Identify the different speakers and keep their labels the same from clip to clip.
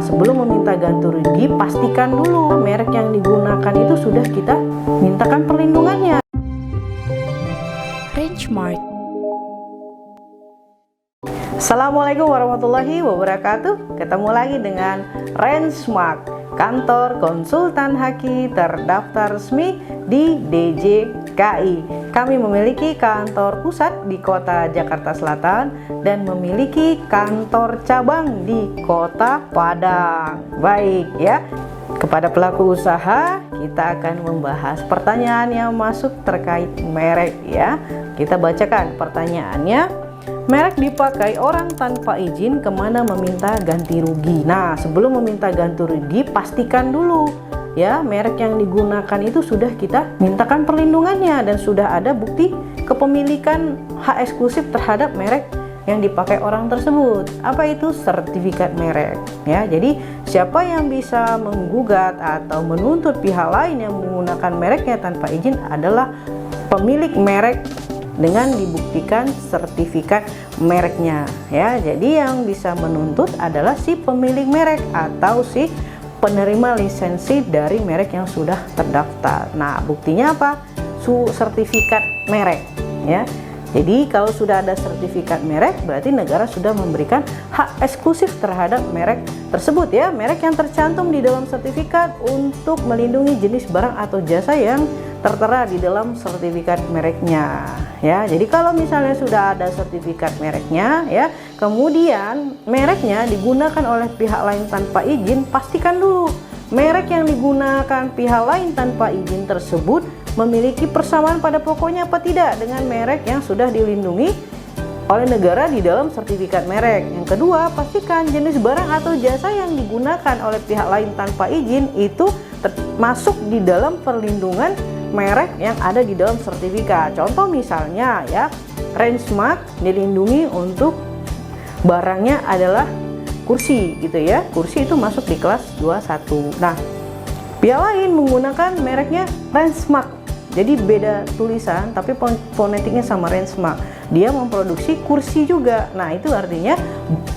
Speaker 1: sebelum meminta ganti rugi, pastikan dulu merek yang digunakan itu sudah kita mintakan perlindungannya.
Speaker 2: Rangemark.
Speaker 1: Assalamualaikum warahmatullahi wabarakatuh. Ketemu lagi dengan Rangemark, kantor konsultan haki terdaftar resmi di DJKI. Kami memiliki kantor pusat di kota Jakarta Selatan dan memiliki kantor cabang di kota Padang. Baik ya, kepada pelaku usaha kita akan membahas pertanyaan yang masuk terkait merek ya. Kita bacakan pertanyaannya. Merek dipakai orang tanpa izin, kemana meminta ganti rugi? Nah, sebelum meminta ganti rugi, pastikan dulu ya merek yang digunakan itu sudah kita mintakan perlindungannya dan sudah ada bukti kepemilikan hak eksklusif terhadap merek yang dipakai orang tersebut. Apa itu? Sertifikat merek ya. Jadi siapa yang bisa menggugat atau menuntut pihak lain yang menggunakan mereknya tanpa izin adalah pemilik merek dengan dibuktikan sertifikat mereknya ya. Jadi yang bisa menuntut adalah si pemilik merek atau si penerima lisensi dari merek yang sudah terdaftar. Nah, buktinya apa? Sertifikat merek ya. Jadi kalau sudah ada sertifikat merek, berarti negara sudah memberikan hak eksklusif terhadap merek tersebut ya. Merek yang tercantum di dalam sertifikat untuk melindungi jenis barang atau jasa yang tertera di dalam sertifikat mereknya ya. Jadi kalau misalnya sudah ada sertifikat mereknya ya, kemudian mereknya digunakan oleh pihak lain tanpa izin, pastikan dulu merek yang digunakan pihak lain tanpa izin tersebut memiliki persamaan pada pokoknya apa tidak dengan merek yang sudah dilindungi oleh negara di dalam sertifikat merek. Yang kedua, pastikan jenis barang atau jasa yang digunakan oleh pihak lain tanpa izin itu masuk di dalam perlindungan merek yang ada di dalam sertifikat. Contoh misalnya ya, Rangemark dilindungi untuk barangnya adalah kursi gitu ya. Kursi itu masuk di kelas 21. Nah, pihak lain menggunakan mereknya Rangemark. Jadi beda tulisan tapi fonetiknya sama Rangemark. Dia memproduksi kursi juga. Nah, itu artinya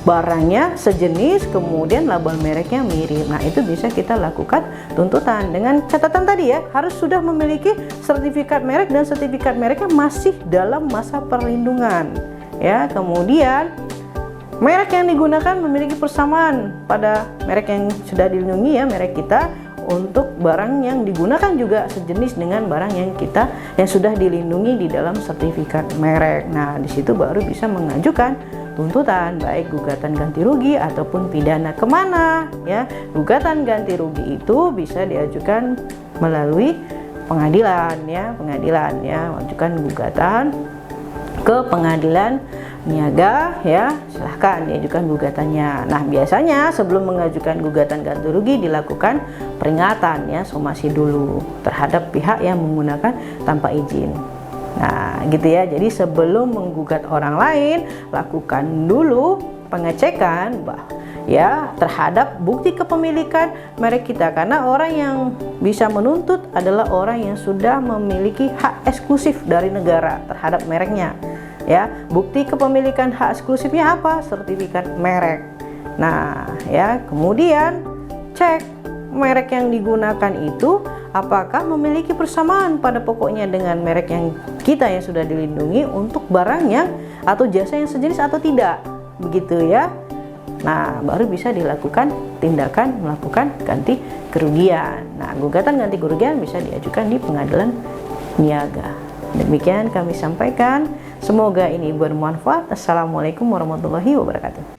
Speaker 1: barangnya sejenis, kemudian label mereknya mirip. Nah, itu bisa kita lakukan tuntutan dengan catatan tadi ya, harus sudah memiliki sertifikat merek dan sertifikat mereknya masih dalam masa perlindungan. Ya, kemudian merek yang digunakan memiliki persamaan pada merek yang sudah dilindungi ya, merek kita. Untuk barang yang digunakan juga sejenis dengan barang yang sudah dilindungi di dalam sertifikat merek. Nah, di situ baru bisa mengajukan tuntutan baik gugatan ganti rugi ataupun pidana. Kemana ya? Gugatan ganti rugi itu bisa diajukan melalui pengadilan ya, mengajukan gugatan ke pengadilan niaga ya, silahkan diajukan gugatannya. Nah, biasanya sebelum mengajukan gugatan ganti rugi dilakukan peringatan ya, somasi dulu terhadap pihak yang menggunakan tanpa izin. Nah, gitu ya. Jadi sebelum menggugat orang lain, lakukan dulu pengecekan ya terhadap bukti kepemilikan merek kita, karena orang yang bisa menuntut adalah orang yang sudah memiliki hak eksklusif dari negara terhadap mereknya. Ya, bukti kepemilikan hak eksklusifnya apa? Sertifikat merek. Nah, ya, kemudian cek merek yang digunakan itu apakah memiliki persamaan pada pokoknya dengan merek yang sudah dilindungi untuk barang yang atau jasa yang sejenis atau tidak. Begitu ya. Nah, baru bisa dilakukan tindakan melakukan ganti kerugian. Nah, gugatan ganti kerugian bisa diajukan di pengadilan niaga. Demikian kami sampaikan. Semoga ini bermanfaat. Assalamualaikum warahmatullahi wabarakatuh.